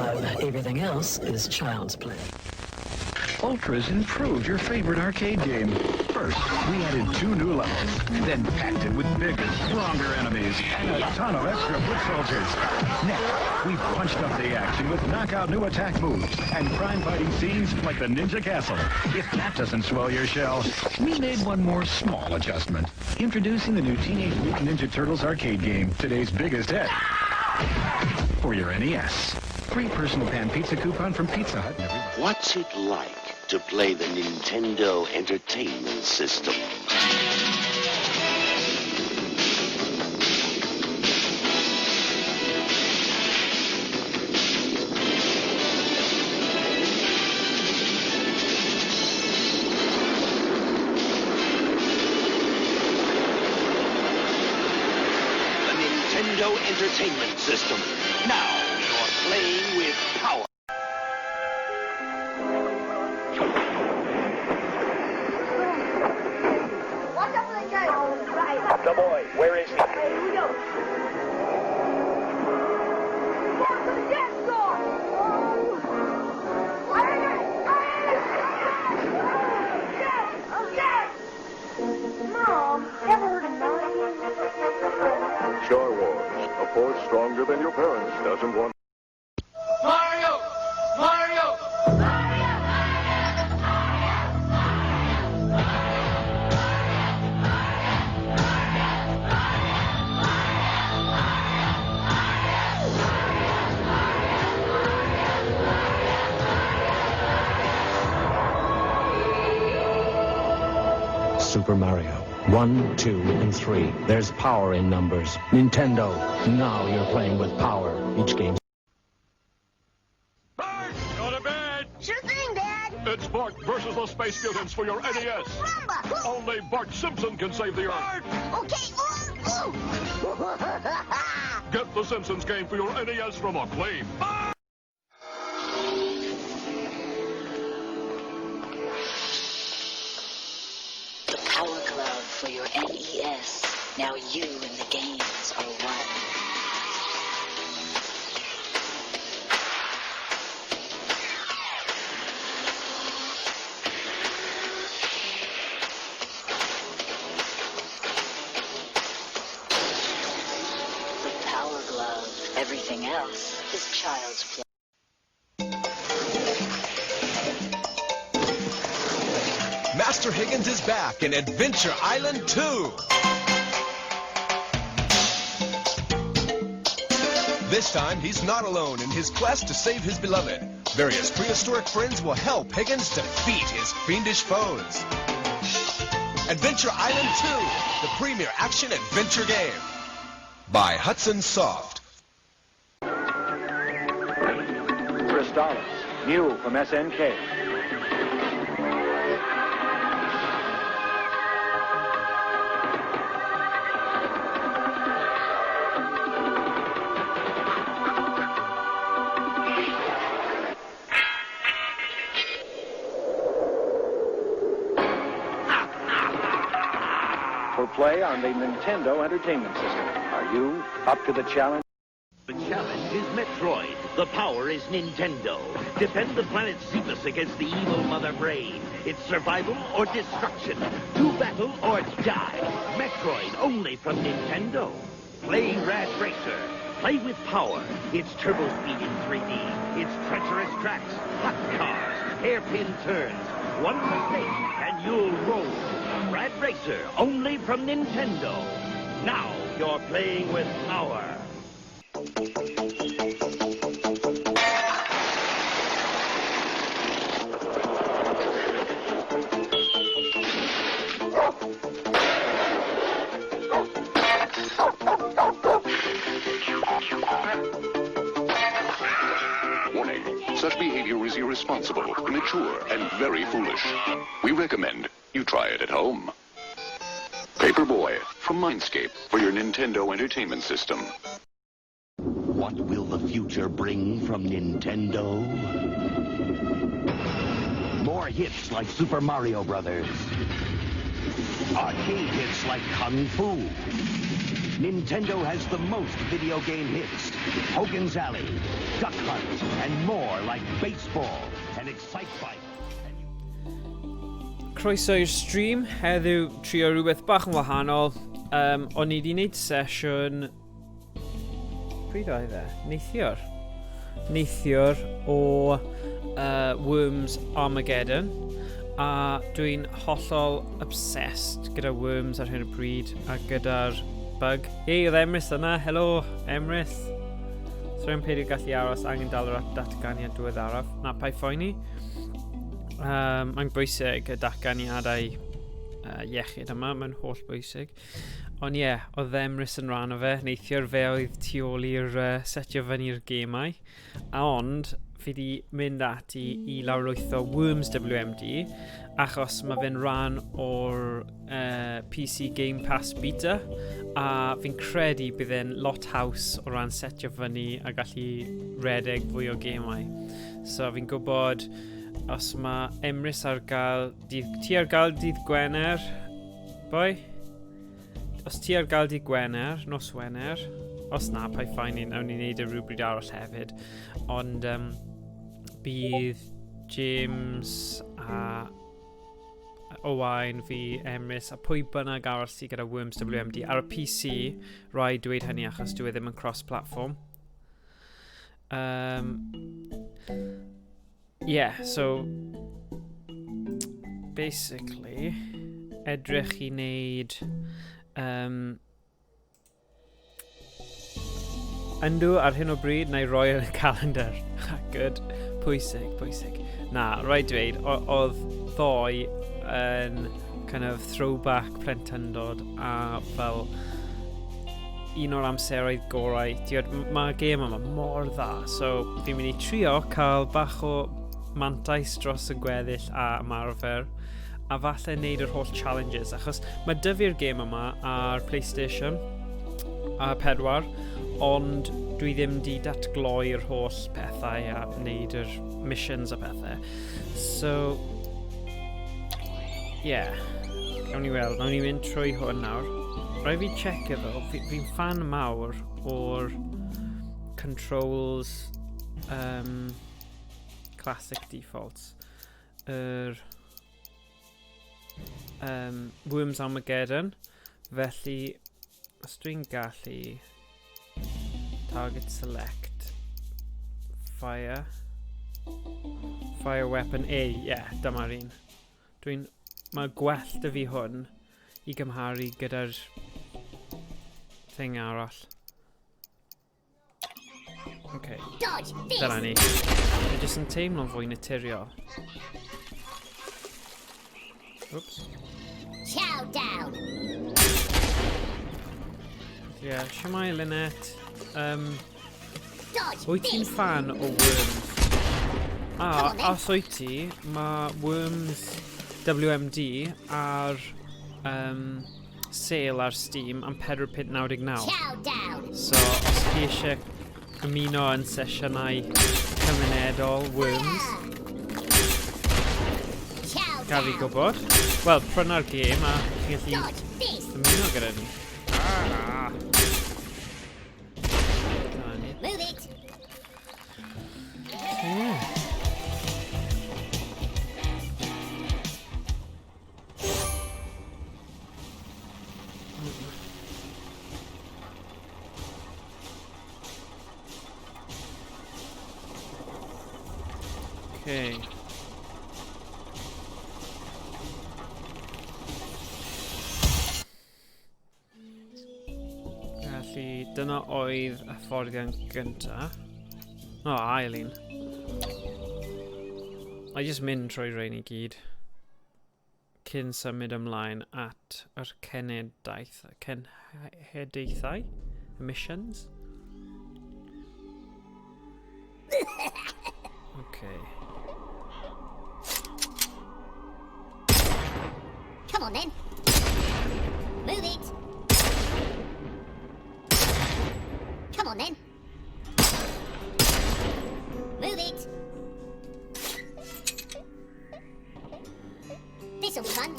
Club. Everything else is child's play. Ultra's improved your favorite arcade game. First, we added 2 new levels, then packed it with bigger, stronger enemies and a ton of extra foot soldiers. Next, we punched up the action with knockout new attack moves and crime-fighting scenes like the Ninja Castle. If that doesn't swell your shell, we made one more small adjustment. Introducing the new Teenage Mutant Ninja Turtles arcade game, today's biggest hit. For your NES. Free personal pan pizza coupon from Pizza Hut. What's it like to play the Nintendo Entertainment System? The Nintendo Entertainment System. Now you're playing with power. The boy, where is he? Hey, we go. Down to the dance floor. Mom, ever heard of Narnia? Star Wars, a force stronger than your parents doesn't want. Mario! Mario! Super Mario. 1, 2, and 3. There's power in numbers. Nintendo. Now you're playing with power. Each game. Bart, go to bed. Sure thing, Dad. It's Bart versus the Space Mutants for your NES. Rumba. Only Bart Simpson can save the Earth. Okay. Ooh. Get the Simpsons game for your NES from Acclaim. The Power Glove for your NES. Now you and the games are one. The Power Glove. Everything else is child's play. Master Higgins is back in Adventure Island 2. This time, he's not alone in his quest to save his beloved. Various prehistoric friends will help Higgins defeat his fiendish foes. Adventure Island 2, the premier action-adventure game. By Hudson Soft. Crystallis, new from SNK. For play on the Nintendo Entertainment System. Are you up to the challenge? The challenge is Metroid. The power is Nintendo. Defend the planet Cephas against the evil Mother Brain. It's survival or destruction. Do battle or die. Metroid only from Nintendo. Play Rad Racer. Play with power. It's turbo speed in 3D. It's treacherous tracks, hot cars, hairpin turns. One mistake and you'll roll. Rad Racer only from Nintendo. Now you're playing with power. Warning, such behavior is irresponsible, immature, and very foolish. We recommend you try it at home. Paperboy from Mindscape for your Nintendo Entertainment System. What will the future bring from Nintendo? More hits like Super Mario Brothers. Arcade hits like Kung Fu. Nintendo has the most video game hits. Hogan's Alley, Duck Hunt, and more like baseball and Excite Bike. Croeso i'r stream, heddiw trio rhywbeth bach yn wahanol. O'n i wedi gwneud sesiwn... Pryd oedd e? Neithiwr o Worms Armageddon. A dwi'n hollol obsessed gyda Worms ar hyn o bryd a gyda'r bug. Ei, oedd Emrys yna. Helo, Emrys. Srwy'n peidio gallu aros angen dal yr datganiad diweddaraf. Na, pai phoeni. Mae'n bwysig y datganiadau iechyd yma, mae'n holl bwysig. Ond ie, oedd Emrys yn rhan o fe, neithiwr fe oedd tu ôl i'r setio fyny'r gemau. Ond, fi di mynd ati i lawrlwytho Worms WMD, achos mae fe'n rhan o'r PC Game Pass beta, a fi'n credu bydd e'n lot haws o ran setio fyny a gallu redeg fwy o gemau. So fi'n gwybod os mae Emrys ar gael, ti ar gael dydd Gwener, boi? Os ti ar gael dydd Gwener, nos Wener, os na, pai ffain ni, nawn ni wneud y rhywbryd arall hefyd. Ond bydd James a Owain fi, Emrys a pwy bynnag arall sydd gyda Worms WMD ar y PC, rai dweud hynny achos dwi ddim yn cross-platform. Yeah, so basically edrych i wneud undo ar hyn o bryd neu roi yn y calendar. Good. Pwysig. Na, rhaid dweud, oedd ddoi yn kind of throwback plentyndod a fel un o'r amseroedd gorau. Mae'r gêm yma mor dda, so fi'n mynd i trio cael bach o mantais dros y gweddill a ymarfer a falle wneud yr holl challenges, achos mae dyfu'r gêm yma ar PlayStation a 4, ond dwi ddim di datgloi'r holl pethau a wneud yr missions a pethau. So, yeah, gawn ni weld, nawn ni mynd trwy hwn nawr. Rai fi checio ddo, fi'n fan mawr o'r controls classic defaults. Worms Armageddon, felly os dwi'n gallu target select fire weapon A, yeah, dyma'r un. Mae gwell dy fi hwn i gymharu gyda'r thing arall. Okay, dyna ni. Mae jyst yn teimlo'n fwy naturiol. Oops. Chow down. Yeah, shwmai Lynette. Wyt ti'n fan o Worms? Os wyt ti, mae Worms WMD ar sale ar Steam am £4.99. So, os chi eisiau ymuno yn sesiynau cymunedol Worms, gaf i gwybod. Wel, pryna'r gêm a chi'n gallu ymuno gyda ni. Move it. Okay. Felly, dyna oedd y fforddian gyntaf. O, ail un. I just mynd trwy rhain I gyd. Cyn symud ymlaen at yr cenhedlaethau? Missions? Okay. Come on then. Move it. Come on then. Move it. This'll be fun.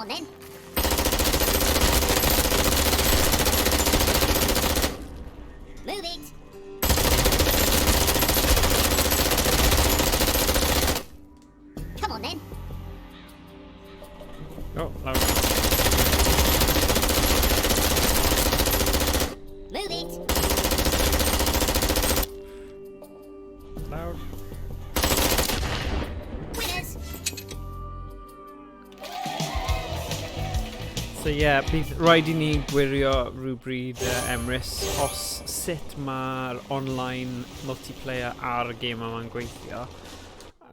on then. Move it. Come on then. Oh, loud. Move it. Loud. Winners. So yeah, bydd rhaid I ni gwirio rhywbryd Emrys os sut mae'r online multiplayer ar y gêm yma'n gweithio.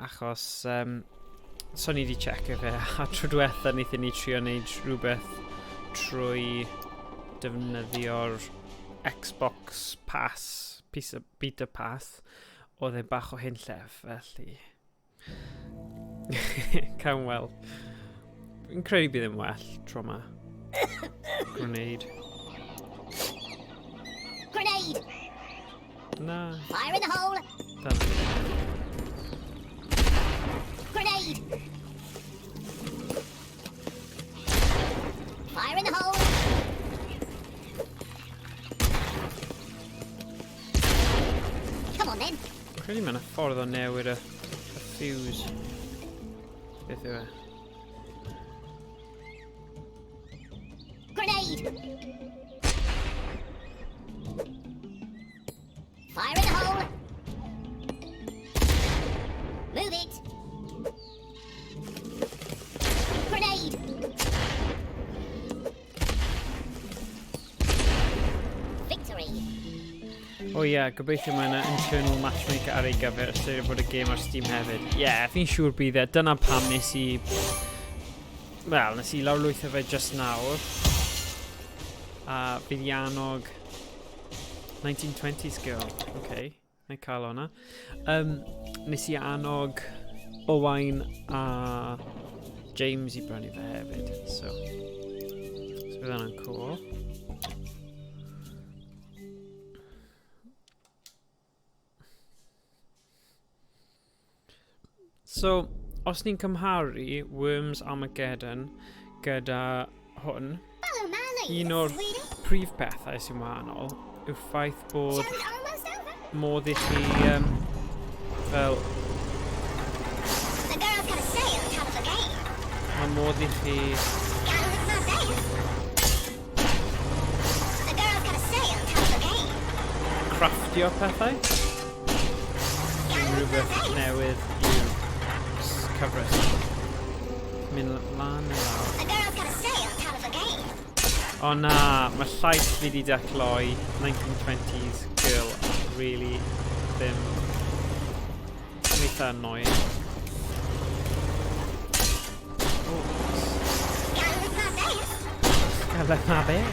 Achos so ni wedi checio fe a tro diwetha wnaethon ni trio wneud rhywbeth trwy defnyddio'r Xbox Pass, Beta Pass, oedd e bach o hunllef, felly cawn weld. Fi'n credu bydd yn well tro yma. Grenade. Grenade. Na. Fire in the hole. Done. Grenade. Fire in the hole. Come on then. Credu mae'n ffordd o newid y fuse. Beth yw e? Grenade. Fire in the hole. Move it. Grenade. Victory. O ie, gobeithio mae yna internal matchmaker ar ei gyfer ystyried bod y gêm ar Steam hefyd. Ie, fi'n siŵr bydd e. Dyna pam nes i... Wel, nes i lawrlwytho fe just nawr. A bydd i annog 1920s girl. OK, na i cael hwnna. Nes i annog Owain a James i brynu fe hefyd. So bydd hwnna'n cool. So, os ni'n cymharu Worms Armageddon gyda hwn, un o'r prif bethau sy'n wahanol yw'r ffaith bod modd I chi fel mae modd I chi crafftio pethau rhywbeth newydd i'w cyfres mynd lan neu lawr. O na, mae llais fi wedi decloi 1920s girl really ddim eitha annoying. Galed na beth.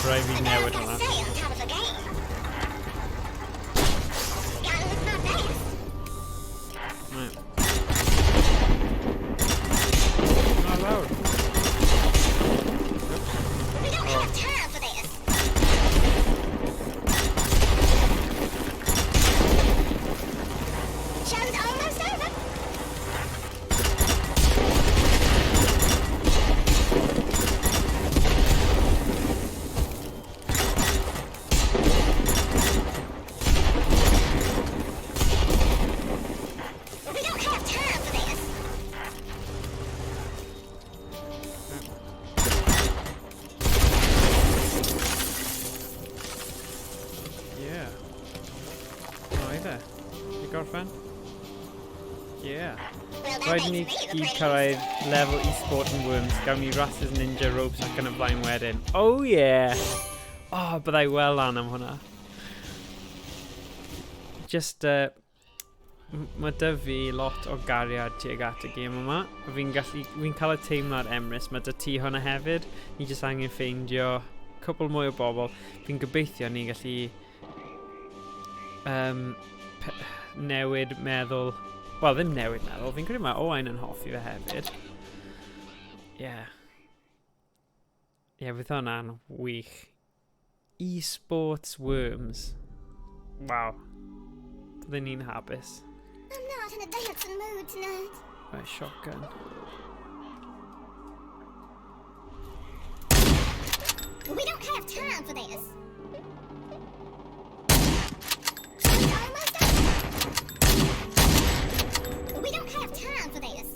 Rhaid fi newid hwnna. Lawr. Rhaid ni gyd cyrraedd level e-sport yn Worms, gawn ni Rasses Ninja Ropes ac yn y blaen wedyn. Oh yeah! Oh, byddai well lan am hwnna. Just, mae dy fi lot o gariad tuag at y gêm yma. Fi'n cael y teimlad Emrys, mae dy ti hwnna hefyd. Ni jyst angen ffeindio cwbl mwy o bobl. Fi'n gobeithio ni gallu newid meddwl. Wel, ddim newid meddwl, fi'n credu mae Owain yn hoffi fe hefyd. Ie, fydd hwnna'n wych. E-sports Worms. Waw. Byddwn ni'n hapus. I'm not in a dancing mood tonight. Right, shotgun. We don't have time for this. We don't have time for this.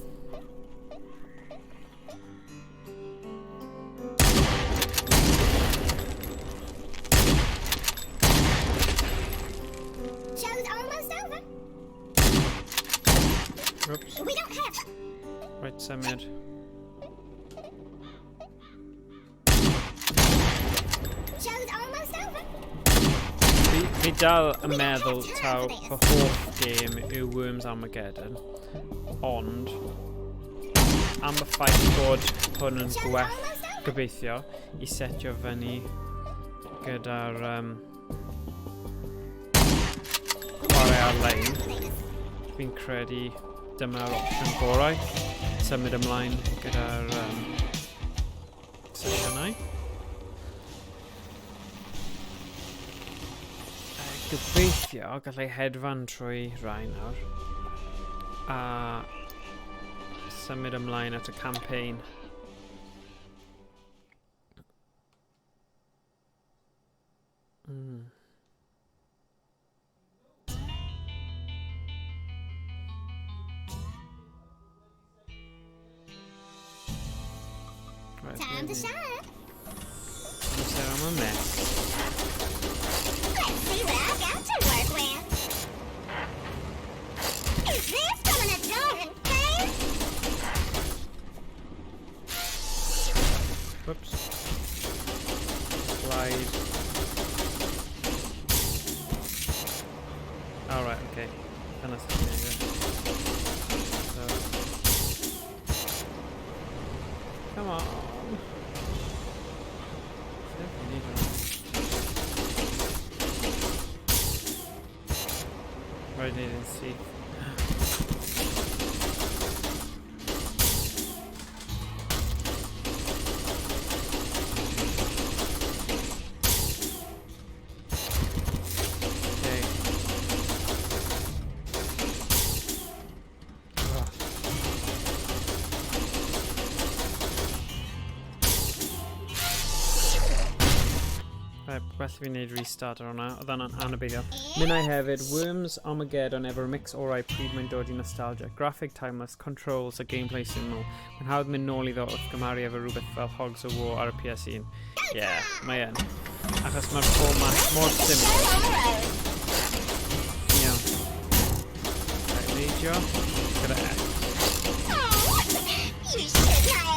Show's almost over. Oops. We don't have. Right, Cymraeg. Show's almost over. Fi dal yn meddwl taw fy hoff gêm yw Worms Armageddon, ond am y ffaith bod hwn yn gwell gobeithio I setio fyny gyda'r chwarae ar-lein, fi'n credu dyma'r opsiwn gorau. Symud ymlaen gyda'r sesiynau. Gobeithio gallai hedfan trwy rai nawr a symud ymlaen at y campaign. Right, Time to shine. So I'm a mess. Let's see what I've got to work with. Is this coming a driving thing? Whoops. Slide. Alright, okay. Then that's okay, yeah. So. Come on. See if we need one. Right, didn't see. Okay. Right, well fi'n neud restart ar hwnna, oedd hwnna'n anabyddiol. Minnau hefyd, Worms Armageddon efo mix orau pryd mae'n dod I nostalgia. Graphic timeless, controls a gameplay syml. Mae'n hawdd mynd nôl iddo wrth gymaru efo rhywbeth fel Hogs of War ar y PS1. Yeah, mae yn. Achos mae'r format mor syml. Iawn. Right, neidio. Gyda X. You should have.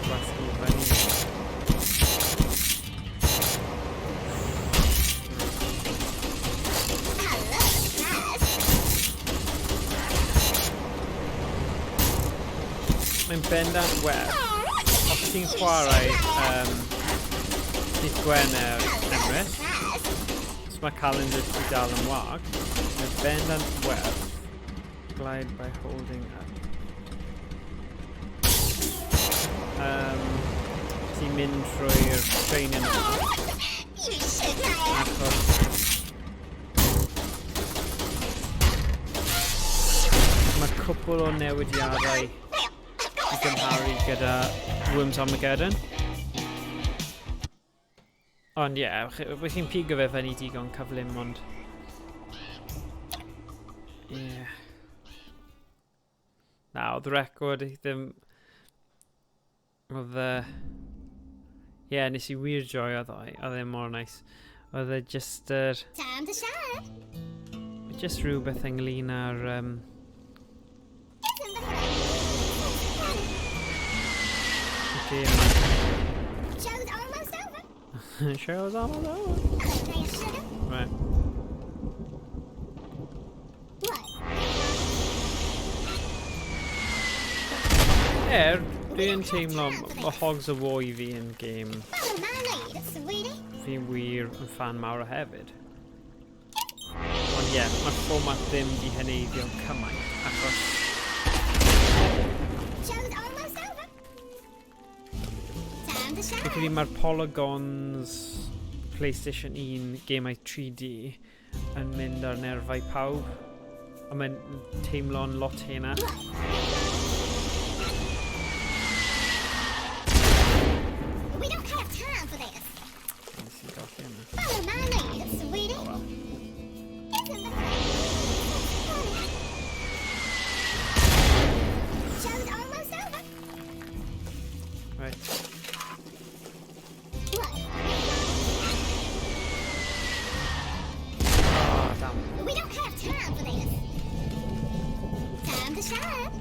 Gwasgu fyny. Mae'n bendant werth. Os ti'n chwarae dydd Gwener Emrys, os mae calendar ti dal yn wag, mae'n bendant werth. Glide by holding up. Ti'n mynd trwy'r training yma achos mae cwpl o newidiadau I gymharu gyda Worms Armageddon ond ie, wych chi'n pigo fe fyny digon cyflym ond ie na, oedd y record ddim oedd ie, nes I wir joio ddo oedd e mor nice oedd e just Time to shine. just rhywbeth ynglyn â'r Show's almost over. Show's almost over. Right. Dwi'n teimlo mae Hogs of War I fi yn game fi'n wir yn fan mawr o hefyd ond ie, mae'r format ddim Di heneiddio cymaint achos Fi'n credu mae'r polygons PlayStation 1 gemau 3D yn mynd ar nerfau pawb a mae'n teimlo'n lot henach Right. Oh, damn. We don't have time for this. Time to shine.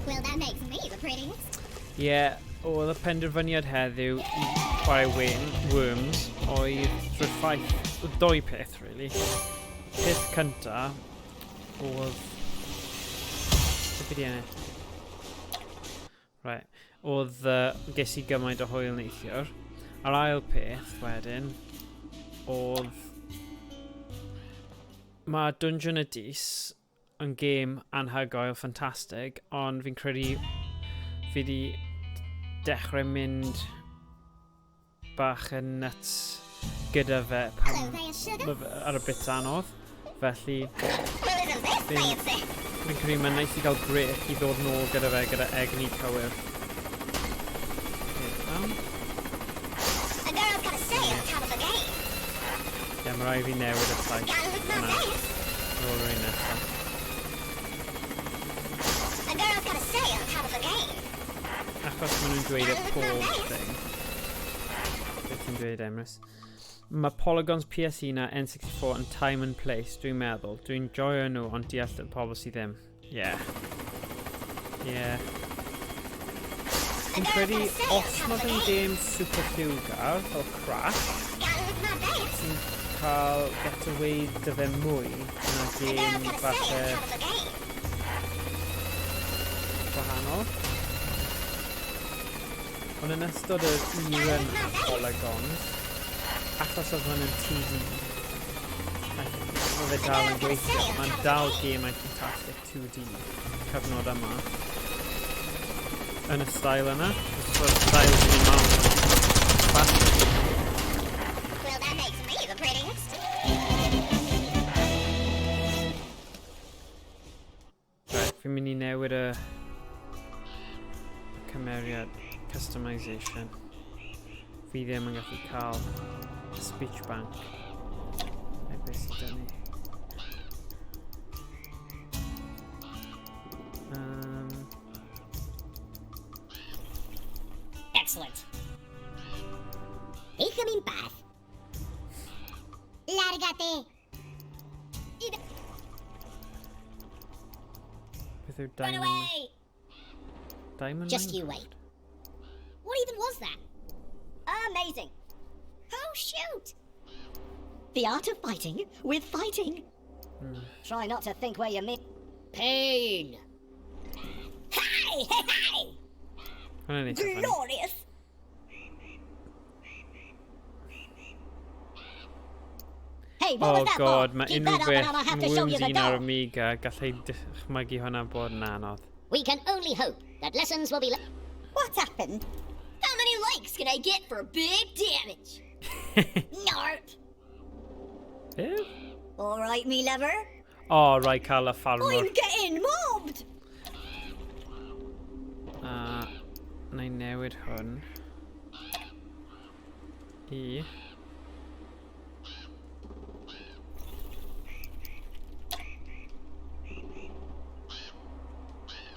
Well, that makes me the prettiest. Yeah, oedd y penderfyniad heddiw I chwarae Worms oedd trwy'r doi peth, really. Peth cynta oedd... Beth ydi ennill? Right. Oedd ges I gymaint o hwyl neithiwr. Yr ail peth wedyn oedd... Mae Dungeon y Dis yn gêm anhygoel, ffantastig, ond fi'n credu fi di dechrau mynd bach yn nuts gyda fe pan ar y bit anodd. Felly fi'n credu mae'n neis I gael grech I ddod nôl gyda fe gyda egni cywir. Ie, mae rai fi newid y llais yna. Rôl rwy'n nesaf. Achos maen nhw'n dweud y pob thing. Beth ti'n dweud, Emrys? Mae polygons PS1 a N64 yn time and place, dwi'n meddwl. Dwi'n joio nhw, ond deall y pobl sydd ddim. Ie. Ie. Dwi'n credu, os mae fe'n game super lliwgar, fel Crash, ti'n cael get away dy fe mwy na game falle gwahanol. Ond yn ystod yr era na polygons, achos oedd hwn yn 2D, mae fe dal yn gweithio. Mae'n dal game yn fantastic 2D cyfnod yma. Yn y style yna, y style sy'n ei mawn. Well, that makes me the prettiest. Right, fi'n mynd I newid y cymeriad. Customization. Fi ddim yn gallu cael speech bank. Beth sydd dyn ni. Excellent. Déjame en paz. Lárgate. Beth yw Run Diamond? away. Diamond? Just you wait. What even was that? Amazing. Oh, shoot. The art of fighting with fighting. Try not to think where you mean. Pain. Hey, hey, hey. Glorious. Hey, what was that God, for? mae Keep unrhyw that up and I'll beth have to show you Worms the 1 ar door. Amiga gallai dychmygu hwnna bod yn anodd. We can only hope that lessons will be What's happened? How many likes can I get for big damage? Nart. Beth? All right, me lover. O, rai cael y ffarmwr. I'm getting mobbed. Na I newid hwn I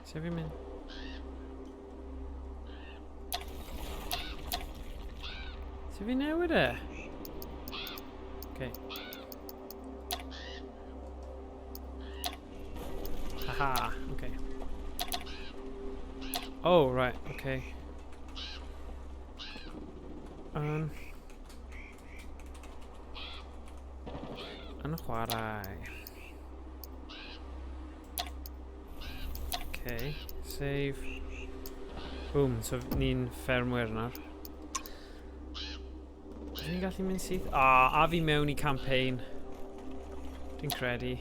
Sef fi'n mynd? Sef fi'n newid e? Okay. Haha, okay. Oh, right, okay. YnChwarae. Okay, save. Boom, so ni'n ffermwyr nawr. Ydyn ni'n gallu mynd syth? A fi mewn I campaign. Dwi'n credu.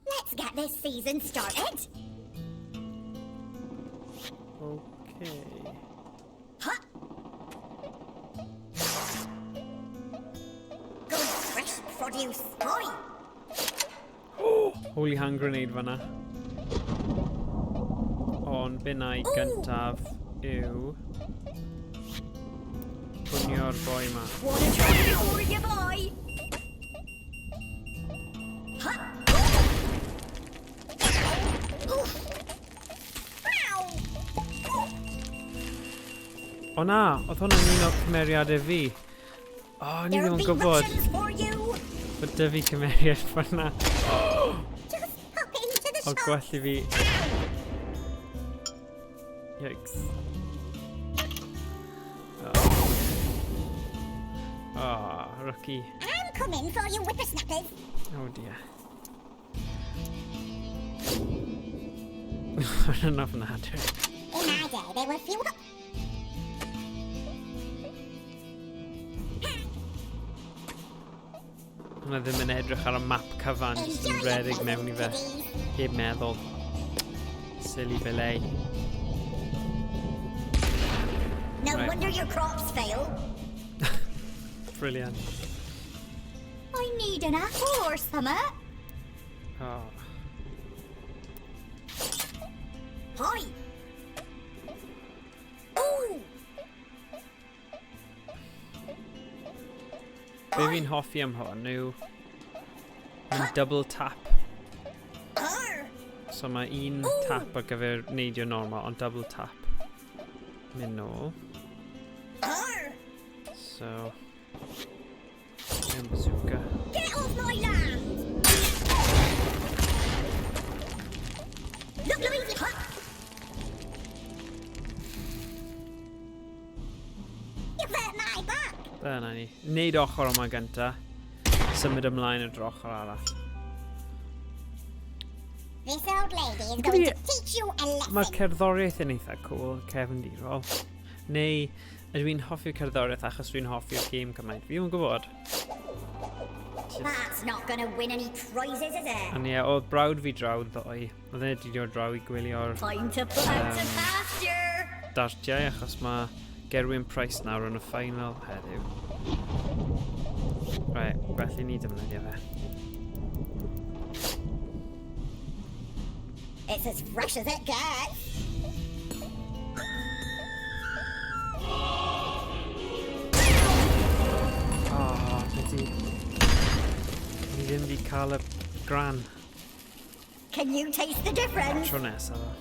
Let's get this season started. Okay. Huh? Good fresh produce. Boy. Holy hand grenade fanna. Ond be na I gyntaf yw pwnio'r boi ma. Wanna try it for you, boy? O na, oedd hwnna'n un o cymeriadau fi. O, ni ddim yn gwybod bod dy fi cymeriad ffordd na. O, gwell i fi. Yikes. Oh, rookie. I'm coming for you, whippersnappers. Oh dear. Enough of that. In my day, there were few. Hwna ddim yn edrych ar y map cyfan, jyst yn redig mewn I fe. Heb meddwl. Silly belay. No wonder your crops fail. Brilliant. I need an apple or something. Oh. Hi. Ooh. Be fi'n hoffi am hwn yw yn double tap. So mae un tap ar gyfer neidio normal, ond double tap. Mynd nôl. So... bazooka. Get off my land! Look, Louise! You've hurt my back! Dyna ni. Neud ochr yma gynta. Symud ymlaen y ochr arall. This old lady is going to teach you a lesson. Mae'r cerddoriaeth yn eitha cool, Kevin D-roll. Neu, ydw i'n hoffi'r cerddoriaeth achos dwi'n hoffi'r game cymaint. Fi yn gwybod. That's not going to win any prizes, is it? Ond ie, oedd brawd fi drawd ddoe. Oedd e'n edidio draw I gwylio'r... Time to plant a pasture! Dartiau, achos mae Gerwyn Price nawr yn y final heddiw. Right, felly ni defnyddio fe. It's as fresh as it gets. Oh, dydy. Ni ddim wedi cael y gran. Can you taste the difference? Tro nesaf o.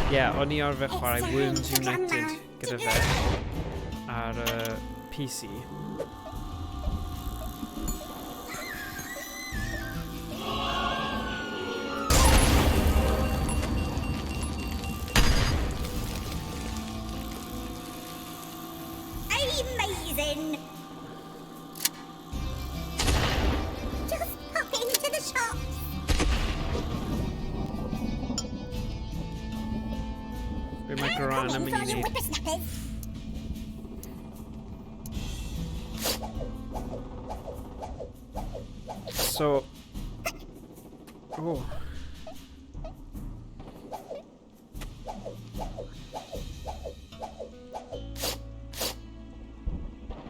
Ie, o'n i arfer chwarae Worms United gyda fe ar PC. Amazing! Just pop into the shop. Be mae gran yn mynd I wneud. So... Oh.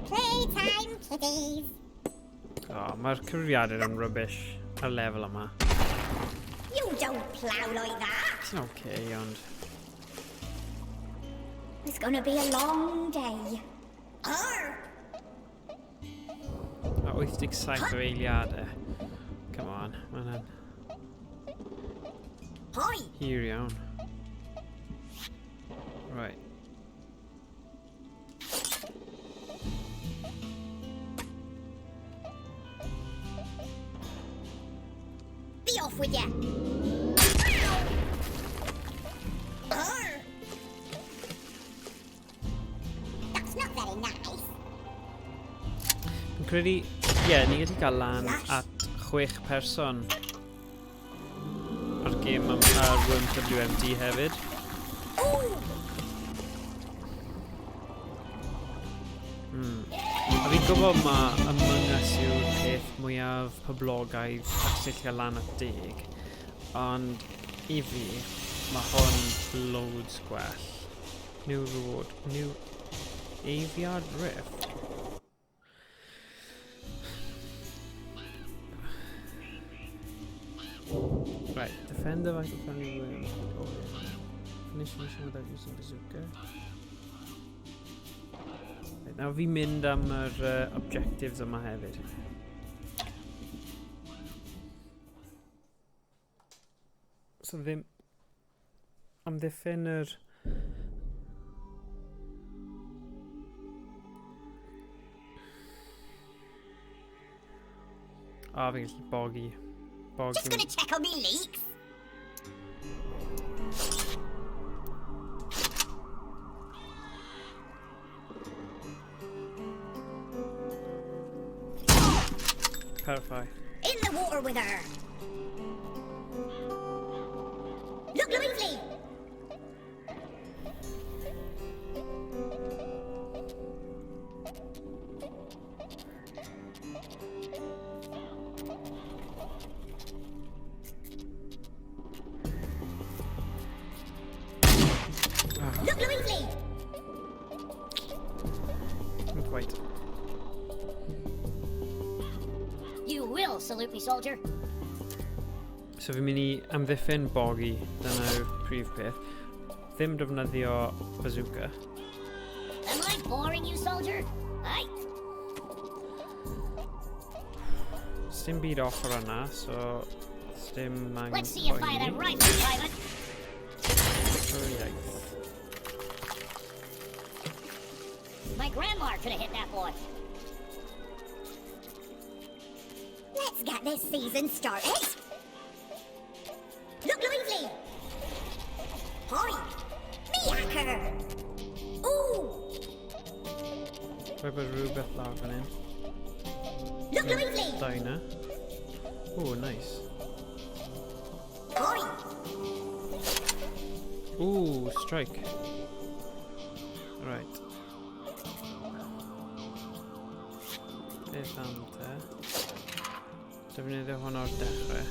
Playtime, kiddies. Oh, mae'r cyfrifiadur yn rubbish ar lefel yma. You don't plow like that. It's okay, ond... It's gonna be a long day. Arr! A 87 o eiliadau. Come on, mae'n yn... Hi! Hir iawn. Right. Be off with ya! Arr! That's not very nice. Fi'n credu... Ie, ni wedi cael lan at 6 person ar gêm ar Worms WMD hefyd. A fi'n gwybod mae Among Us yw'r peth mwyaf poblogaidd ac sy'n lan at 10, ond I fi mae hwn loads gwell. New Road, New Aviard Rift. Right, defend the vital friendly worms. Finish mission without using bazooka. Right, nawr fi'n mynd am yr objectives yma hefyd. So ddim amddiffyn yr fi'n gallu bogi. Just gonna check on me leaks. Perfect. In the water with her. Look, Louise! Look, Louise! Not quite. You will salute me, soldier. So fi'n mynd I amddiffyn bogi, dyna'r prif peth. Ddim defnyddio bazooka. Am I boring you, soldier? Aye. Sdim byd offer yna, so sdim angen Let's see you fire that rifle, private. My grandma could have hit that boy. Let's get this season started. Look, Louise! Hoi! Me hacker! Ooh! Rwy'n rhywbeth lawr fan hyn. Look, Louise! Diner. Oh, nice. Hoi! Ooh, strike. Right. Beth am te? Defnyddio hwn o'r dechrau.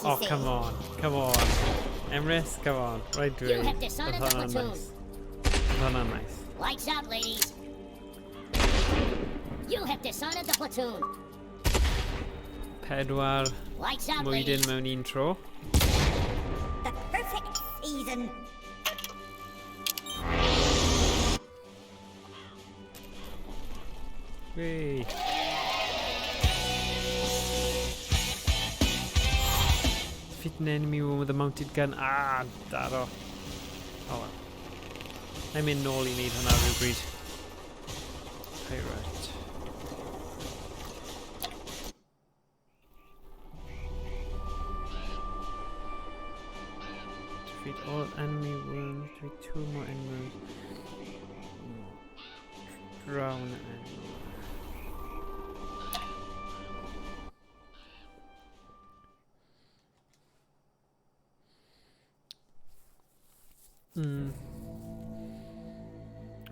Oh, come on, come on. Emrys, come on. Right through. You have dishonored the platoon. Nice. That's not nice. Lights out, ladies. You have dishonored the platoon. Pedwar Lights out, mwydyn ladies. mewn un tro. The perfect season. Whee. Defeat an enemy one with a mounted gun. Ah, daro. Oh well. I'm in nôl I wneud hwnna rhywbryd. Right. Defeat all enemy wounds. Defeat 2 more enemies. Drown enemy.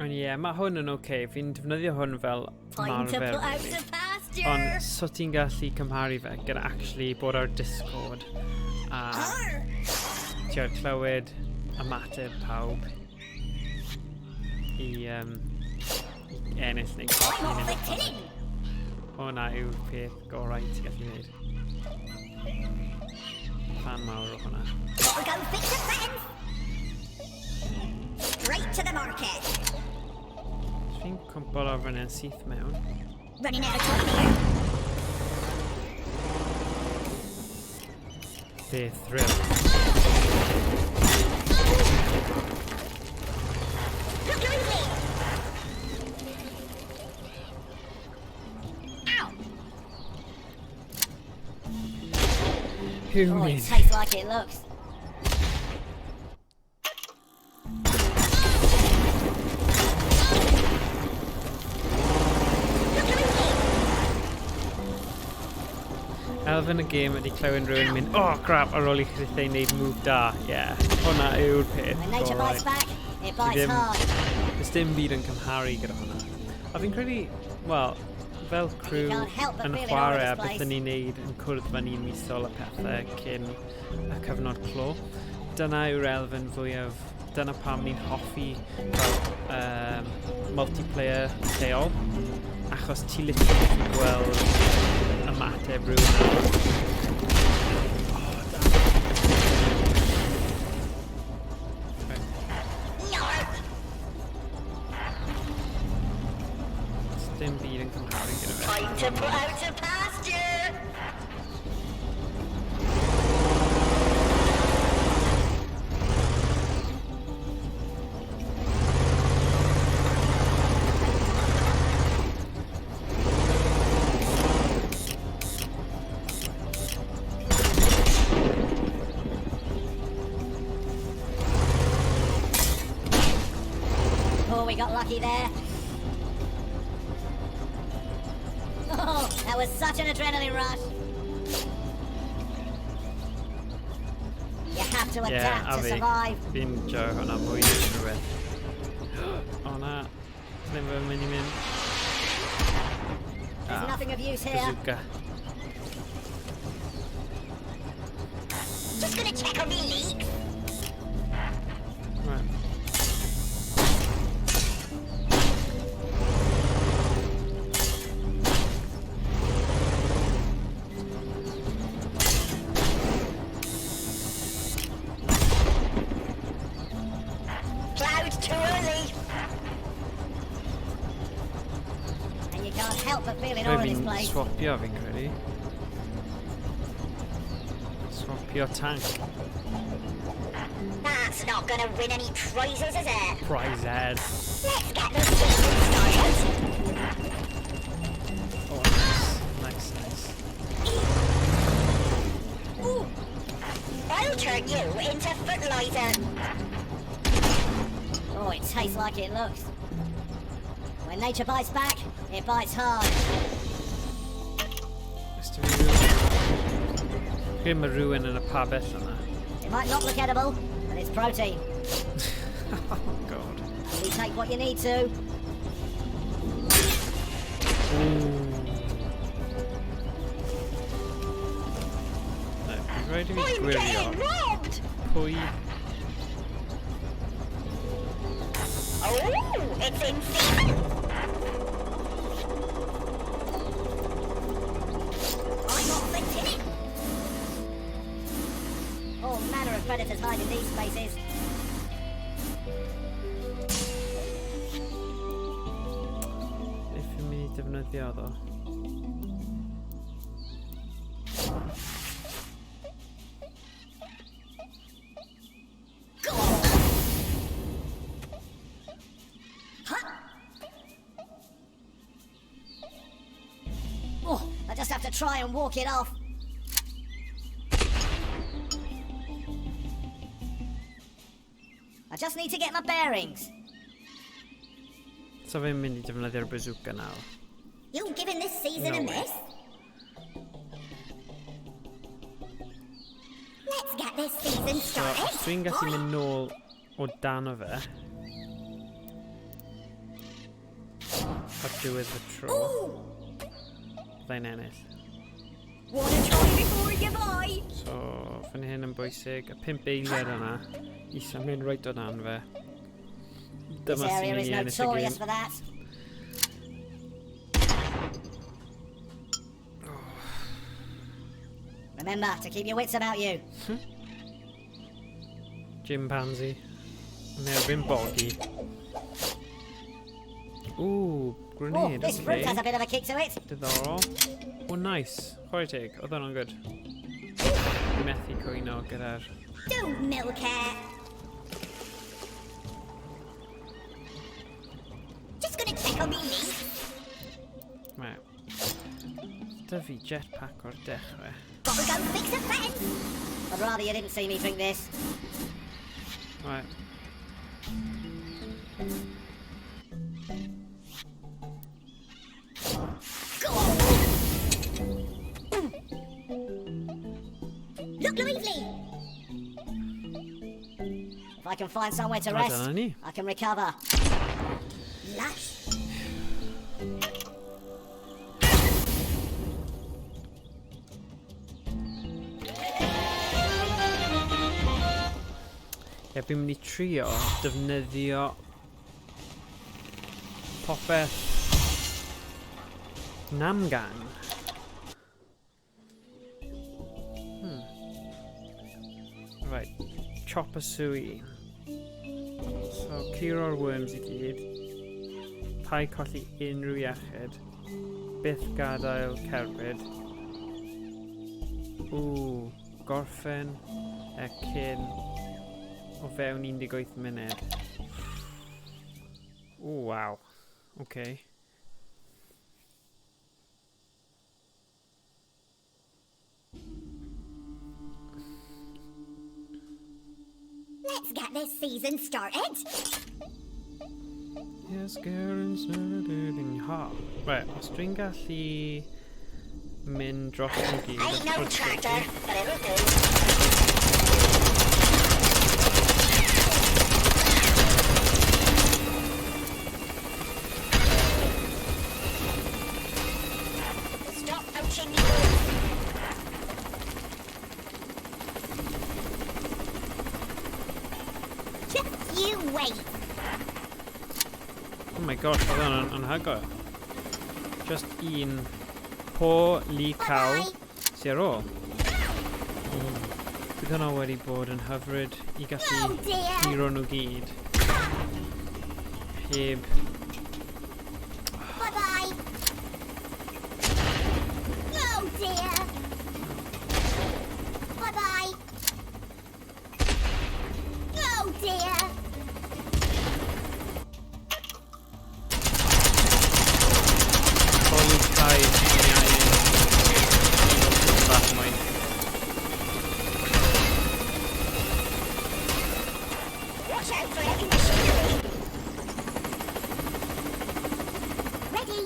Ond ie, mae hwn yn okay. Fi'n defnyddio hwn fel marfer. Ond so ti'n gallu cymharu fe gyda actually bod ar Discord a ti'n clywed ymateb pawb I ennill neu colli. Hwna yw'r peth gorau ti'n gallu gwneud. Fan mawr o hwnna. Straight to the market. Fi'n cwmpl o'r fan yn syth mewn. Running out of time here. The thrill. Look, Louise! Ow! Who Oh, made it tastes like it looks. Elfen y gêm ydi clywed rhywun mynd, oh crap, ar ôl I chritau wneud move da. Yeah, hwnna yw'r peth. When nature bites back, it bites hard. Does dim byd yn cymharu gyda hwnna. A fi'n credu, wel, fel crew can't help but yn feel in chwarae awe a of this beth ni'n neud yn cwrdd fyny misol y pethau cyn y cyfnod clo. Dyna yw'r elfen fwyaf, dyna pam ni'n hoffi cael multiplayer lleol, achos ti literally gallu gweld ymateb rhywun arall. Dim byd yn cymharu gyda fe. Time to put out a pasture! Oh, we got lucky there. Oh, that was such an adrenaline rush. You have to adapt to survive. Fi'n joio hwnna mwy na rhywbeth. O na, ddim fe'n mynd i mynd. There's nothing of use here. Bazooka. Just gonna check on me leaks. Right. Cloud too early. And you can't help but feel in awe of this Fi'n place. swapio fi'n credu. Swapio tank. That's not gonna win any prizes, is it? Prizes. Let's get the season started. Oh, nice, nice. Ooh. I'll turn you into fertilizer. Oh, it tastes like it looks. When nature bites back, it bites hard. Dwi'n mae rhywun yn y pabell yna. It might not look edible, but it's protein. Oh god. You take what you need to. Rhaid i fi I'm gwirio getting robbed! pwy. Oh, it's in season! I'm not Flint in it! All manner of predators hide in these spaces. If fi'n mynd i defnyddio ddo. Oh, I just have to try and walk it off. I just need to get my bearings. So fi'n mynd i defnyddio'r bazooka nawr. You giving this season No a way. miss? Let's get this season So, started. os dwi'n gallu mynd nôl o dan o fe ar diwedd y tro, byddai'n ennill. Wanna try before you buy? So, fan hyn yn bwysig, y 5 eiliad yna, isa mynd reit o dan fe. This Dyma sy'n area mynd is i ennill y notorious gêm. for that. Remember to keep your wits about you. Chimpanzee. Yn erbyn bogi. Ooh, Oh, grenade, this fruit has a okay. bit of a kick to it. Diddorol. Oh, nice. Chwarae teg, oedd hwnna'n good. Methu cwyno gyda'r... Don't milk it. Just gonna check on me leaf. Right. Da fi jetpack o'r dechrau. Gotta go fix a fence. I'd rather you didn't see me drink this. Right. Look lively. If I can find somewhere to I rest, dunno ni. I can recover. Lush. Ie, fi'n mynd I trio defnyddio popeth Namgang. Right, chopper suey. So, curo'r worms I gyd. Pa colli unrhyw iechyd. Byth gadael cerbyd. Gorffen cyn o fewn 18 munud. Wow. Okay. Let's get this season started. Yes, Garen started in ha. Right, os dwi'n gallu mynd dros I gyd. I ain't no tractor, but it'll do. Stop poaching me. Just you wait. Oh my gosh, oedd hwnna'n anhygoel. Just un po li caw sy ar ôl. Bydd hwnna wedi bod yn hyfryd I gallu hiro nhw gyd. Heb. Bye-bye. Oh dear. Bye-bye. Oh dear. Watch out for heavy machinery. Ready.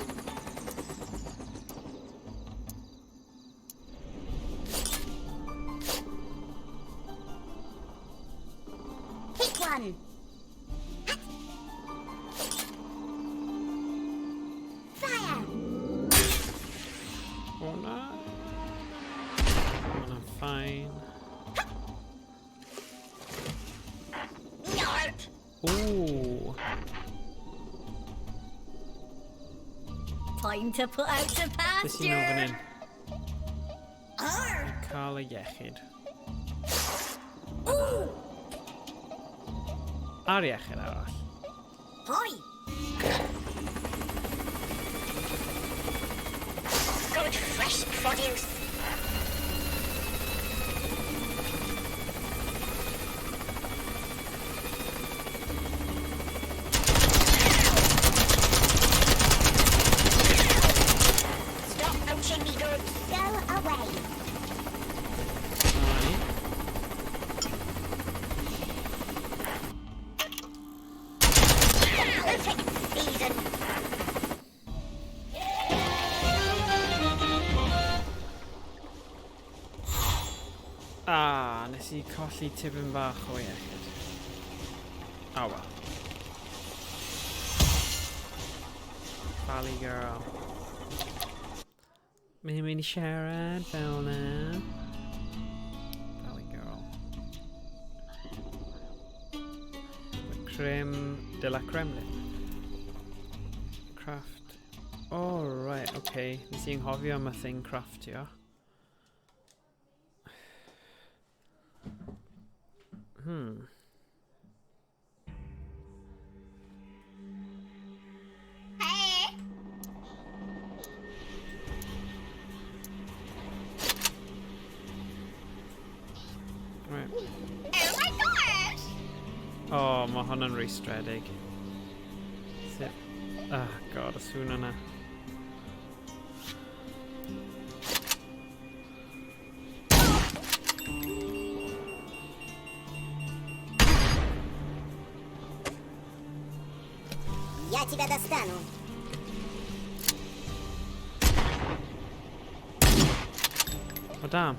Pick one. Fire. Oh no. I'm fine. Yarp. Ooh. Time to put out to Beth sy'n o fan pasture. hyn? Cael y iechyd. Ooh. Ar iechyd arall. Hi. Good fresh produce. Stop poaching me goods. Go away. Right. Let's take it season. Nes I colli tipyn bach o iechyd. Oh well. Valley girl. Mae'n mynd I siarad fel na. Valley girl. The creme de la Kremlin. Craft. Oh right, okay. Nes I anghofio am y thing craftio. Hey. Right. Oh my gosh. Oh, mae hwn yn rwystredig. Sut... Ah, god, y sŵn yna. Я тебя достану. O damn.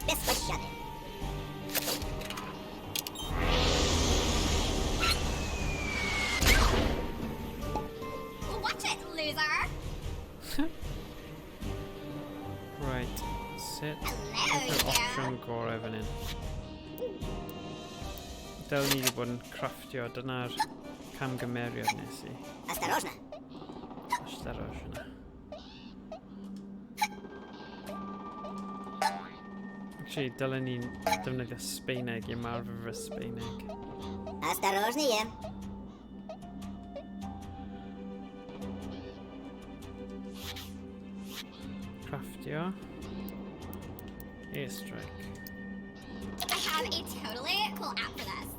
Без пощады. Watch it, loser. Right. Sut? Beth yw'r opsiwn gorau fan hyn? Dyl ni wedi bod yn crafftio, dyna'r camgymeriad nes i. Осторожно. Ostarojna. Actually, dylen ni'n defnyddio Sbaeneg i ymarfer fy Sbaeneg. Осторожнее. Crafftio. Airstrike. I have a totally cool app for this.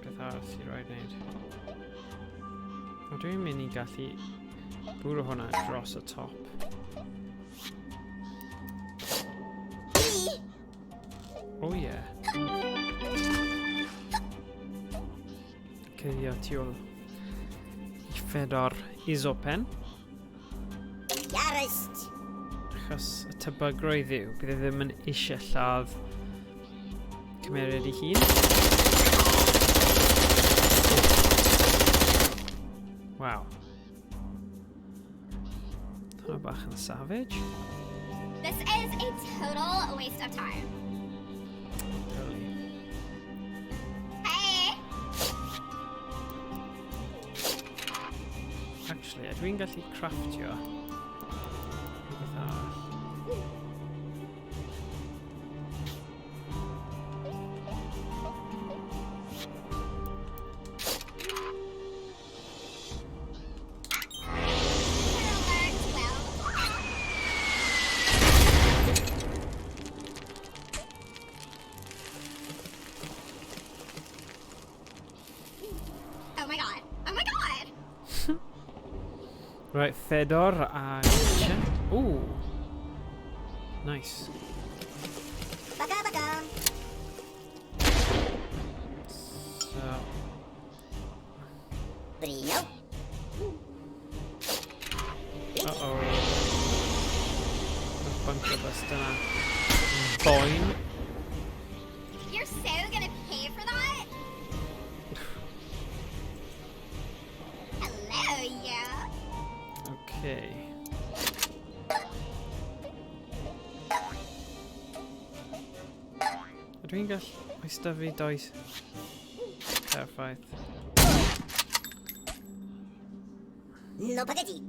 Beth arall sy'n rhaid wneud? O, dwi'n mynd i gallu bwrw hwnna dros y top. Oh yeah. Cyddio tu ôl i ffedor isopen. Ярость. Achos y tebygrwydd yw, bydd e ddim yn eisiau lladd cymeriad ei hun. Wow. Hwnna bach yn savage. This is a total waste of time. Totally. Hey! Actually, ydw i'n gallu crafftio rhywbeth arall? Oh my god. Oh my god! Right, Fedor a kitchen. Ooh. Nice. Пока-пока. So, Принял. uh-oh. A bunker bust yna. Boing. You're so gonna pay for that? Hello, yeah. Okay. Ydw i'n gall... Oes da fi does? Perffaith. Но погоди.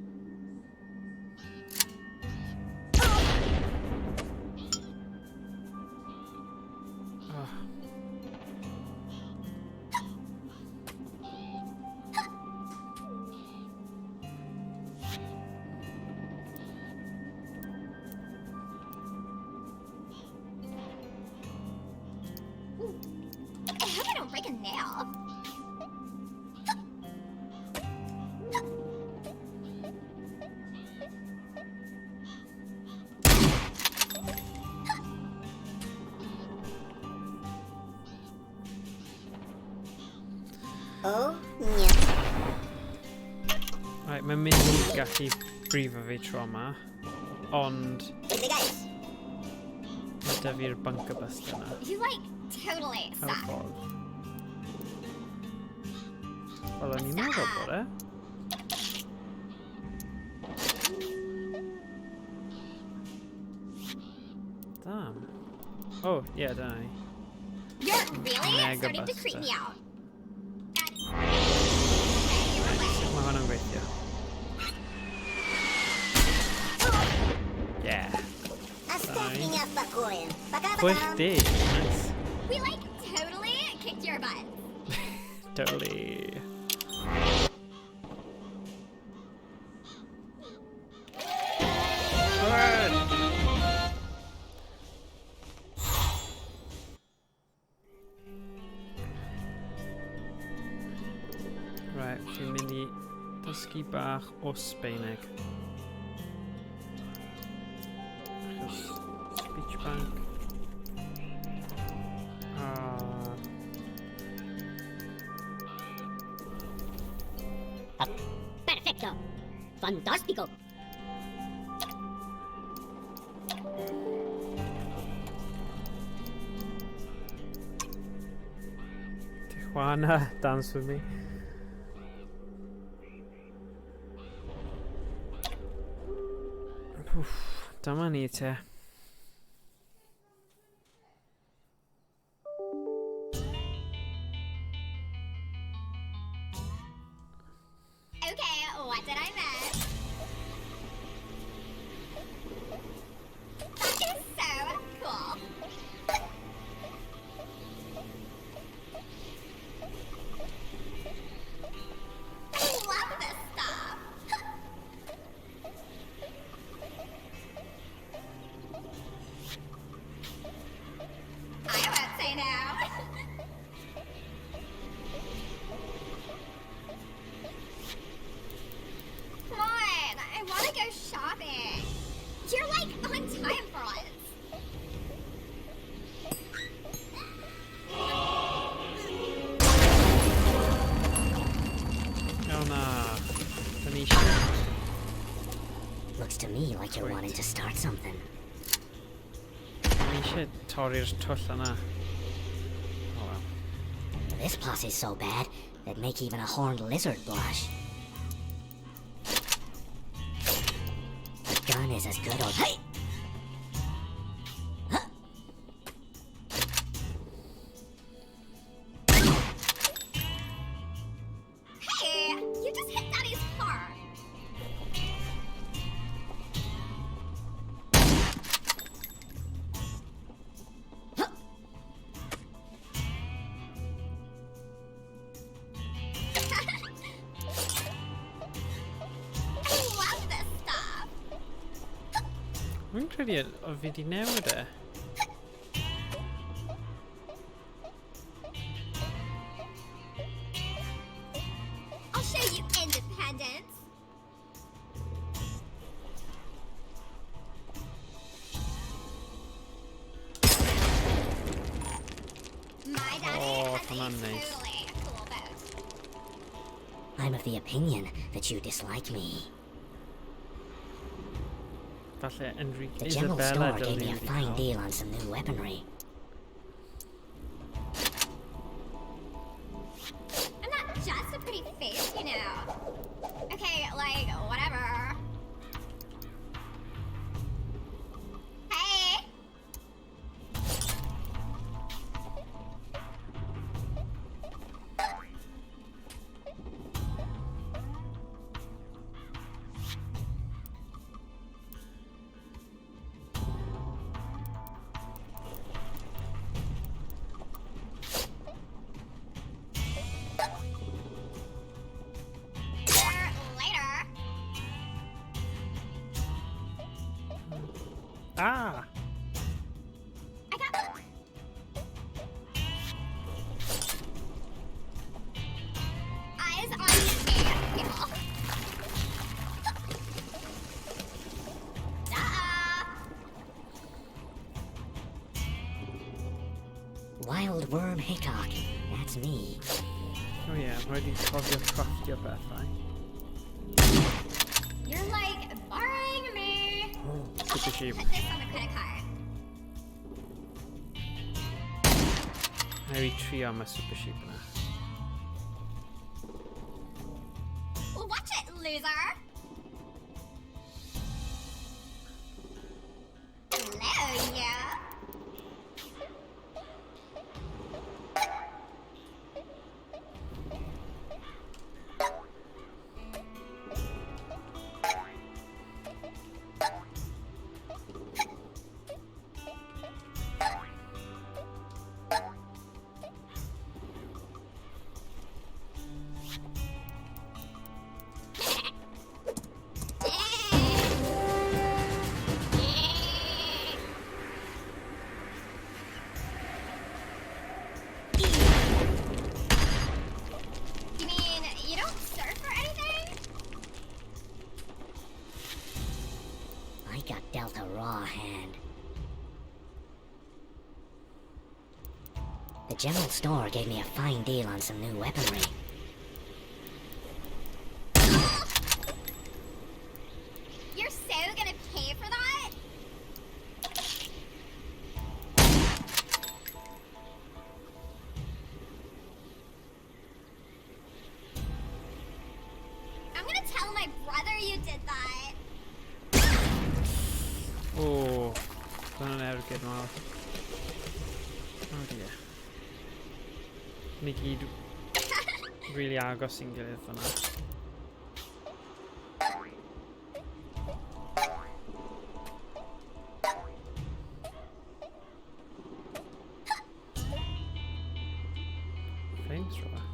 Oh. I hope I don't break a nail. О, нет. Right, mae'n mynd i gallu brifo fi tro yma, ond Выдвигаюсь. mae da fi'r bunker bust yna. You like totally Ar y suck. ffordd. Wel, o'n i'n meddwl bod e. Damn. Oh, yeah, dyna ni. You're really Mega starting to creep buster. me out. Mae hwnna'n gweithio. Yeah. Оставь меня в покое. Chwech Пока-пока. deg. Nice. We like totally kicked your butt. Totally. Right, dwi'n mynd i dysgu bach o Sbaeneg. Achos speech bank. Perfecto. Fantástico. Tijuana, dance with me. Oof, dyma ni te. Okay, what did I miss? That is so cool. I love this stuff. I won't say no. Come on, I want to go shopping. You're like on time for once. Oh na. Tanisha. Looks to me like you're wanting to start something. Tanisha torri'r twll yna. Oh well. This plus is so bad, it'd make even a horned lizard blush. The gun is as good or... Hey! Hey, you just hit Daddy's car. I love this stuff. Wy'n credu o fi di newid e. I'll show you independence. My daddy Oh, has come on, a nice. totally cool boat. I'm of the opinion that you dislike me. Falle Enrique The general Isabella store gave me a wedi fine cael. deal on some new weaponry. I'm not just a pretty face, you know. Okay, like, whatever. Hey! Later. Ah! I got... Eyes on me, people. Wild Worm Haycock, that's me. O ie, rhaid i cofio craftio bethau. You're like borrowing me. Super sheep. Put this on the credit card. Neu i trio am y super sheep yna. Watch it, loser. Hello, yeah. You mean you don't surf or anything? I got dealt a raw hand. The general store gave me a fine deal on some new weaponry. You're so gonna pay for that? I'm gonna tell my brother you did that. good mawr. Oh dear. Ni gyd really agos i'n gilydd fyna. Flamethrower.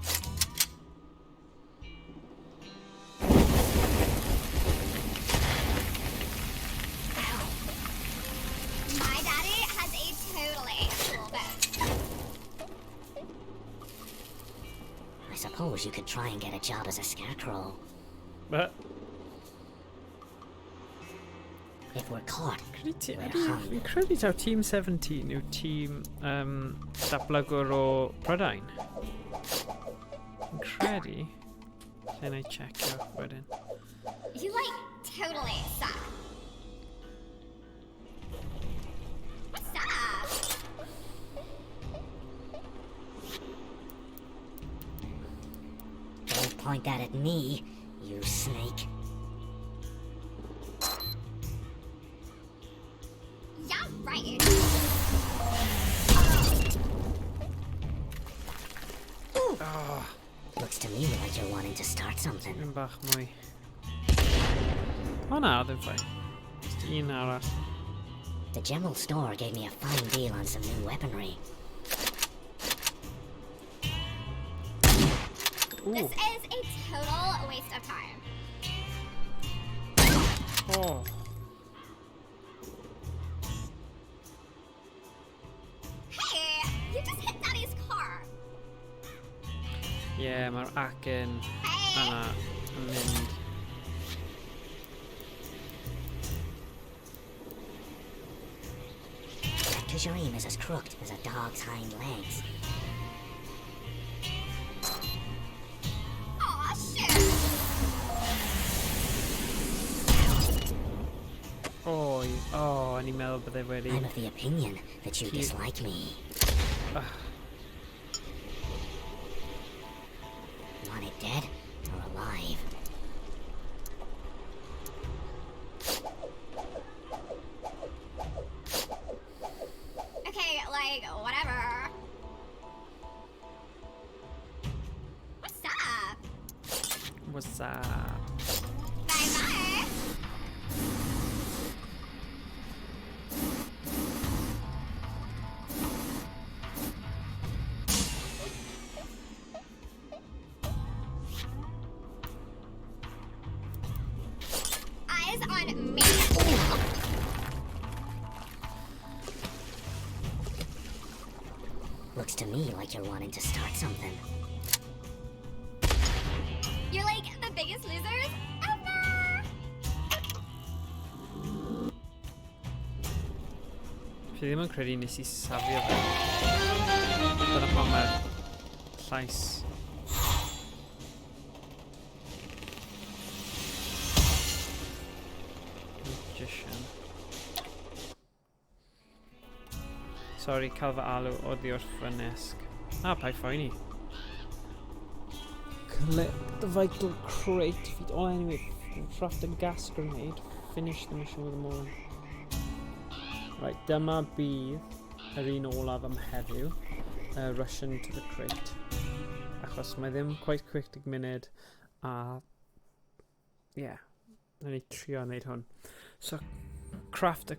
My daddy has a totally cool boat. I suppose you could try and get a job as a scarecrow. But if we're caught, we're fi'n hung. credu taw Team 17 yw tîm dablygwr o Prydain. Fi'n credu. Lle na I checio wedyn. You like totally suck. What's up? Don't point that at me, you snake. Yeah, right. Oh. Looks to me like you're wanting to start something. Un bach mwy. O na, ddim ffain. Just un arall. The general store gave me a fine deal on some new weaponry. This is a total waste of time. Oh. Hey, you just hit Daddy's car. Yeah, mae'r acen yna yn mynd. Because your aim is as crooked as a dog's hind legs. Aw, shit. Oh, o'n i'n meddwl bydde wedi... I'm of the opinion that you dislike me. Want it dead or alive? Okay, like, whatever. What's up? What's up? Bye-bye. Eyes on me. Looks to me like you're wanting to start something. You're like the biggest losers ever. Fi ddim yn credu nes I safio fe. Dyna pan mae'r llais. Magician. Sorry, cael fy alw oddi wrth fy nesg. Pai ffaini. Collect the vital crate. Defeat all enemies. Craft a gas grenade. Finish the mission with them all. Right, dyma bydd yr un olaf am heddiw. Rush into the crate. Achos mae ddim quite quick 10 munud. A... yeah. Nawn ni trio wneud hwn. So, craft a...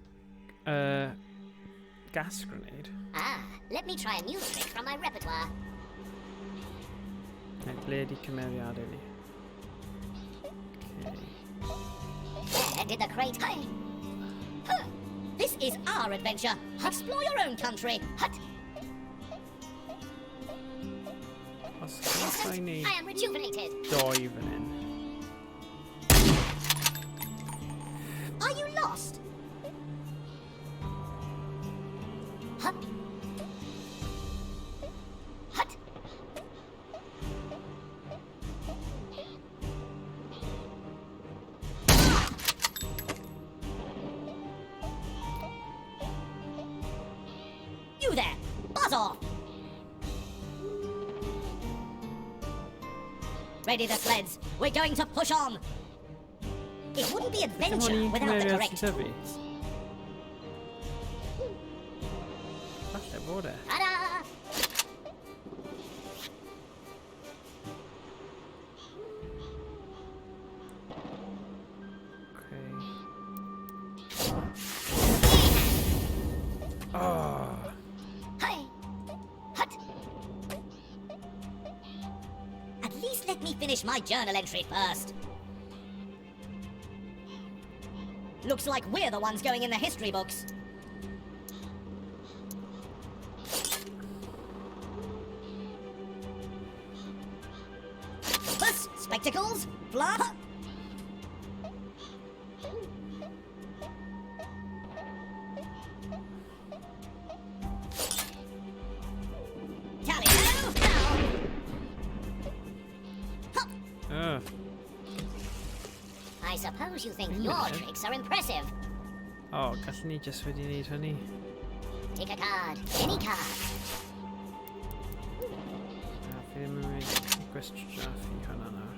gas grenade. Ah, let me try a new trick from my repertoire. Ble di cymeriadau fi? Okay. Where did the crate go? Huh. This is our adventure. Explore your own country. Hut. Os gallai ni I am rejuvenated. doi fan hyn. Are you lost? Hut. Hut. You there! Buzz off! Ready the sleds. We're going to push on. It wouldn't be adventure without the directions. bod e. Ta-da! Okay. Oh. Hey! Hut! At least let me finish my journal entry first. Looks like we're the ones going in the history books. Puss, spectacles, blah. Tally-ho, now. I suppose you think your tricks are impressive. Oh, gallwn ni just wedi wneud hynny. Take a card, any card. Fi ddim yn mynd gwastraffu hwnna nawr.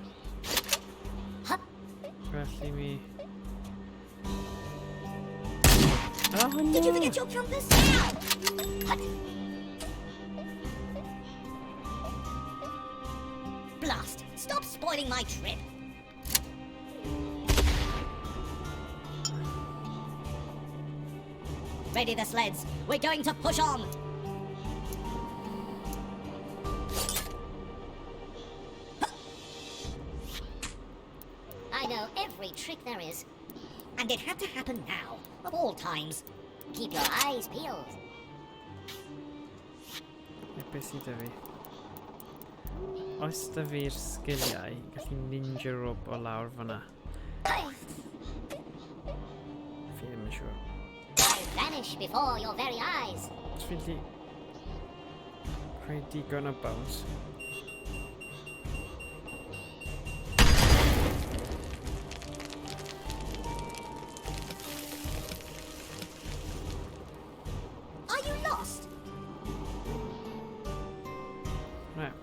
Felly mi... Oh no! Did you forget your compass? Hut. Blast! Stop spoiling my trip. Ready the sleds. We're going to push on. I know every trick there is. And it had to happen now, of all times. Keep your eyes peeled. Beth sydd 'da fi? Oes 'da fi'r sgiliau gallu ninja rob o lawr fyna? Fi ddim yn siŵr. I vanish before your very eyes. Os fi'n lli... creu digon o bounce. Are you lost? Right.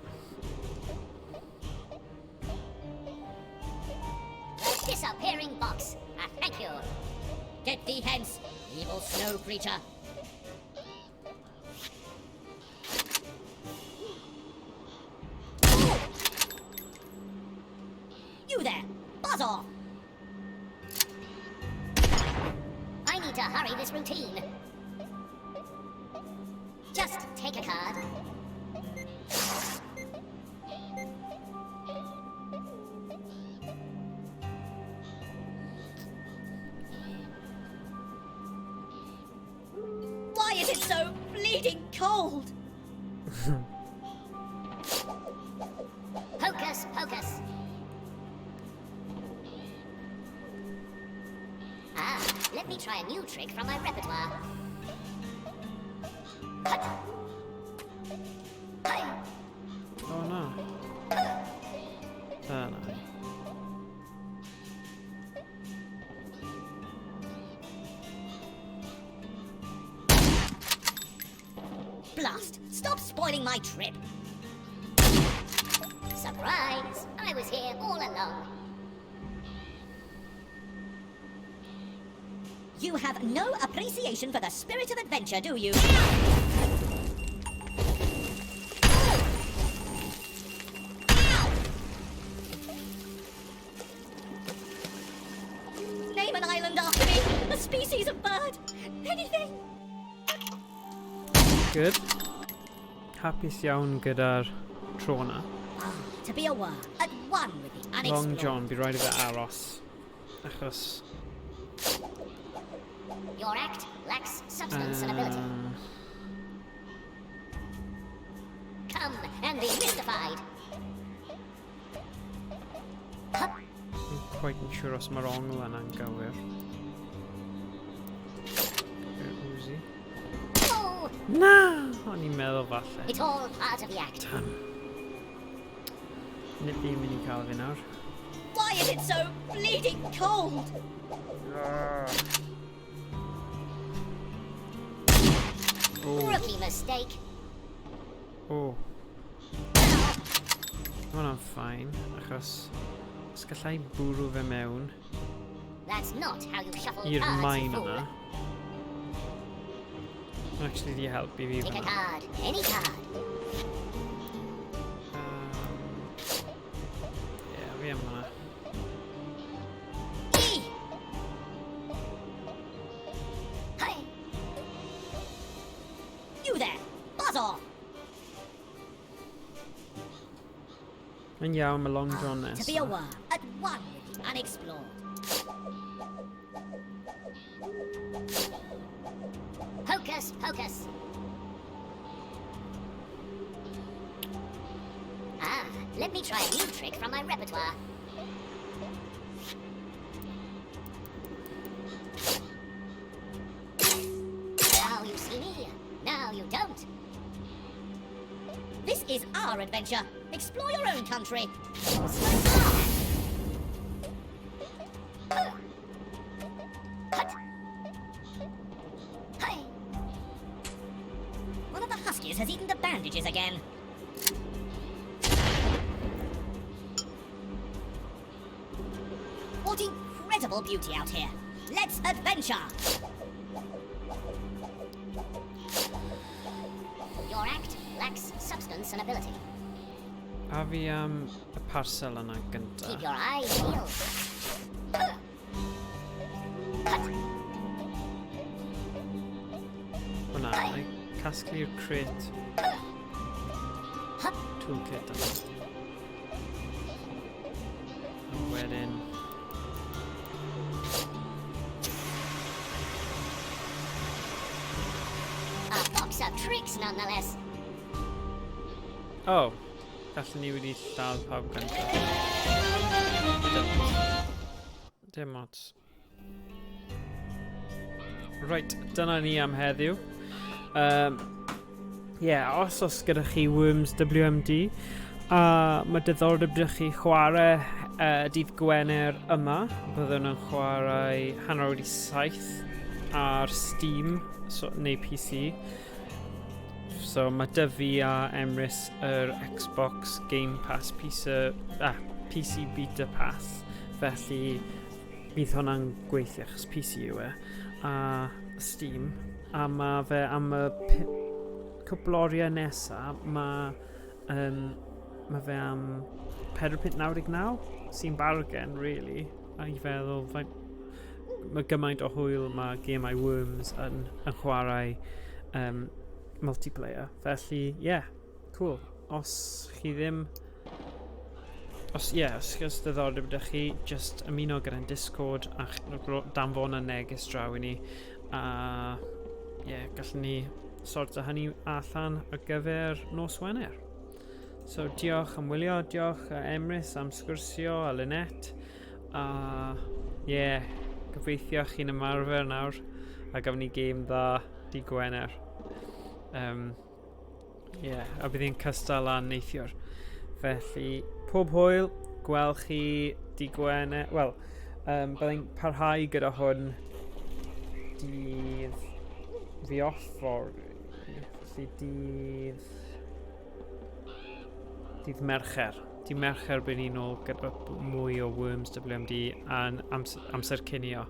The disappearing box. Thank you. Get thee hence, evil snow creature. You there! Buzz off! I need to hurry this routine. Just take a card. Why is it so bleeding cold? Hocus pocus. Ah, let me try a new trick from my repertoire. Cut. Oh no. Oh no. Blast! Stop spoiling my trip! Surprise! I was here all along. You have no appreciation for the spirit of adventure, do you? Name an island after me! A species of bird! Anything! Good. Hapus iawn gyda'r tro na. To be aware, at one with the unexplored. Long John, bydd rhaid i fe aros. Achos... Your act lacks substance and ability. Come and be mystified. Dwi'n quite yn siŵr os mae'r ongl yna'n gywir. Uzi. Oh! Na! O'n i'n meddwl falle. It's all part of the act. Nid fi'n mynd i cael fi nawr. Why is it so bleeding cold? Rookie mistake. O. Mae hwnna'n ffain, achos os gallai bwrw fe mewn That's not how you shuffle i'r cards, main fool. yna. O, Actually, di helpu fi Pick a hwnna. card. Any card. Ie, fi am hwnna. Hey! You there! Buzz off! Mae'n iawn, mae Long John To be a nesaf. worm, at one with the unexplored. Hocus pocus. Ah, let me try a new trick from my repertoire. Now you see me, now you don't. This is our adventure. Explore your own country. Hey. One of the huskies has eaten the bandages again. What incredible beauty out here. Let's adventure. Your act lacks substance and ability. A fi am y parcel yna gynta. Keep your eyes peeled. Hwna, neu casglu'r crate toolkit yna. A wedyn... A box of tricks nonetheless. Oh, gallwn ni wedi lladd pawb gynta. Dim ots. Right, dyna ni am heddiw. Os oes gyda chi Worms WMD, mae diddordeb gyda chi chwarae dydd Gwener yma. Byddwn yn chwarae hanner wedi 7 ar Steam neu PC. So mae Dyfi a Emrys yr Xbox Game Pass PC Beta Pass. Felly bydd hwnna'n gweithio achos PC yw e. A Steam. A mae fe am y cwpl oriau nesaf, mae fe am 4.99 sy'n bargain, really. A I feddwl, mae gymaint o hwyl mae gemau Worms yn chwarae multiplayer. Felly, cool. Os chi ddim... Os chi'n diddordeb ydych chi, just ymuno gyda'n Discord a danfon y neges draw i ni. A gallwn ni sorto hynny allan ar gyfer nos Wener. So diolch am wylio, diolch Emrys am sgwrsio a Lynette. A gobeithio chi'n ymarfer nawr a gafon ni gêm dda di Gwener. A bydd hi'n cystal a neithiwr. Felly, pob hwyl, gweld chi di Gwener. Wel, byddai'n parhau gyda hwn dydd fi off felly dydd Mercher. Dydd Mercher bydd ni'n ôl gyda mwy o Worms WMD a'n amser cinio.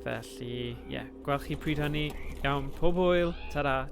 Felly, gweld chi pryd hynny. Iawn, pob hwyl, ta-ra.